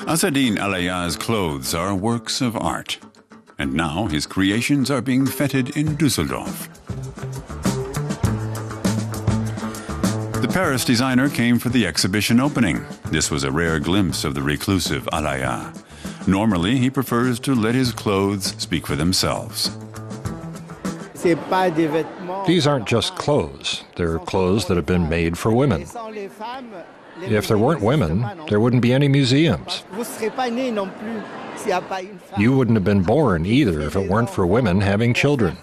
Azzedine Alaia's clothes are works of art, and now his creations are being feted in Düsseldorf. The Paris designer came for the exhibition opening. This was a rare glimpse of the reclusive Alaia. Normally, he prefers to let his clothes speak for themselves. These aren't just clothes. They're clothes that have been made for women. If there weren't women, there wouldn't be any museums. You wouldn't have been born either if it weren't for women having children.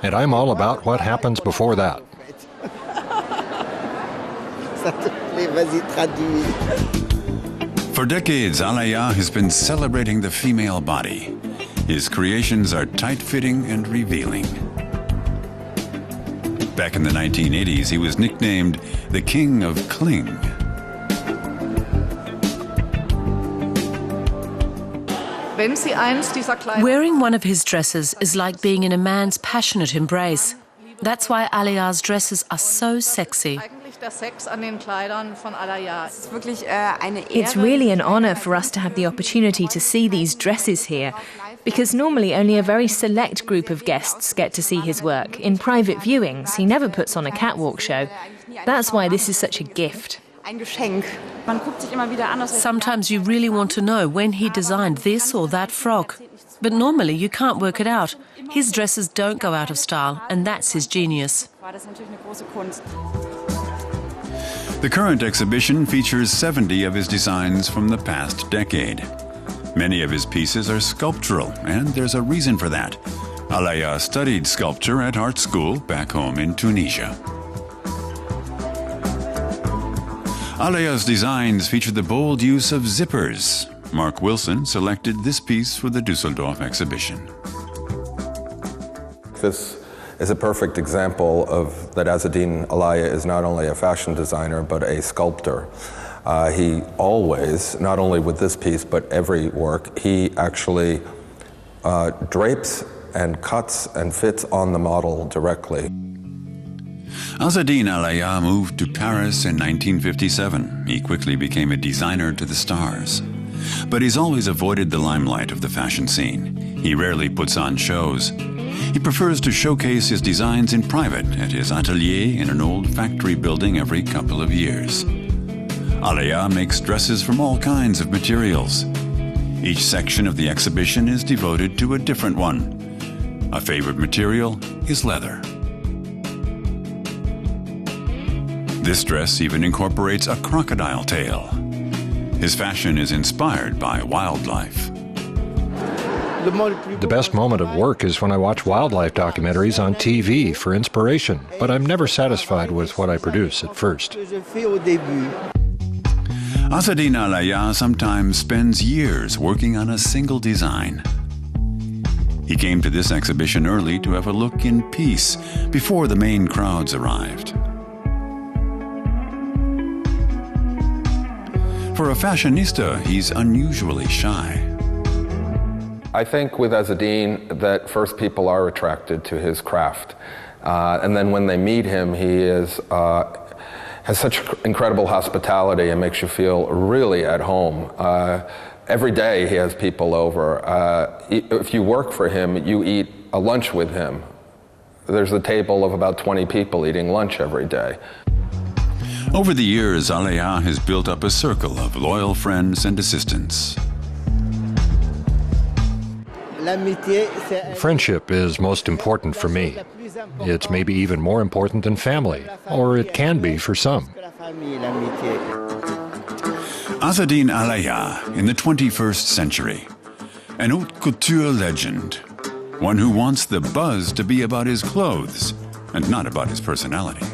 And I'm all about what happens before that. For decades, Alaia has been celebrating the female body. His creations are tight-fitting and revealing. Back in the 1980s, he was nicknamed the King of Cling. Wearing one of his dresses is like being in a man's passionate embrace. That's why Alaia's dresses are so sexy. It's really an honor for us to have the opportunity to see these dresses here, because normally only a very select group of guests get to see his work. In private viewings, he never puts on a catwalk show. That's why this is such a gift. Sometimes you really want to know when he designed this or that frock. But normally you can't work it out. His dresses don't go out of style, and that's his genius. The current exhibition features 70 of his designs from the past decade. Many of his pieces are sculptural, and there's a reason for that. Alaia studied sculpture at art school back home in Tunisia. Alaia's designs feature the bold use of zippers. Mark Wilson selected this piece for the Düsseldorf exhibition. This is a perfect example of that Azzedine Alaia is not only a fashion designer, but a sculptor. He always, not only with this piece, but every work, he actually drapes and cuts and fits on the model directly. Azzedine Alaia moved to Paris in 1957. He quickly became a designer to the stars. But he's always avoided the limelight of the fashion scene. He rarely puts on shows. He prefers to showcase his designs in private at his atelier in an old factory building every couple of years. Alaia makes dresses from all kinds of materials. Each section of the exhibition is devoted to a different one. A favorite material is leather. This dress even incorporates a crocodile tail. His fashion is inspired by wildlife. The best moment at work is when I watch wildlife documentaries on TV for inspiration, but I'm never satisfied with what I produce at first. Azzedine Alaia sometimes spends years working on a single design. He came to this exhibition early to have a look in peace before the main crowds arrived. For a fashionista, he's unusually shy. I think with Azzedine that first people are attracted to his craft. And then when they meet him, he has such incredible hospitality and makes you feel really at home. Every day he has people over. If you work for him, you eat a lunch with him. There's a table of about 20 people eating lunch every day. Over the years, Alaia has built up a circle of loyal friends and assistants. Friendship is most important for me. It's maybe even more important than family, or it can be for some. Azzedine Alaia in the 21st century. An haute couture legend. One who wants the buzz to be about his clothes and not about his personality.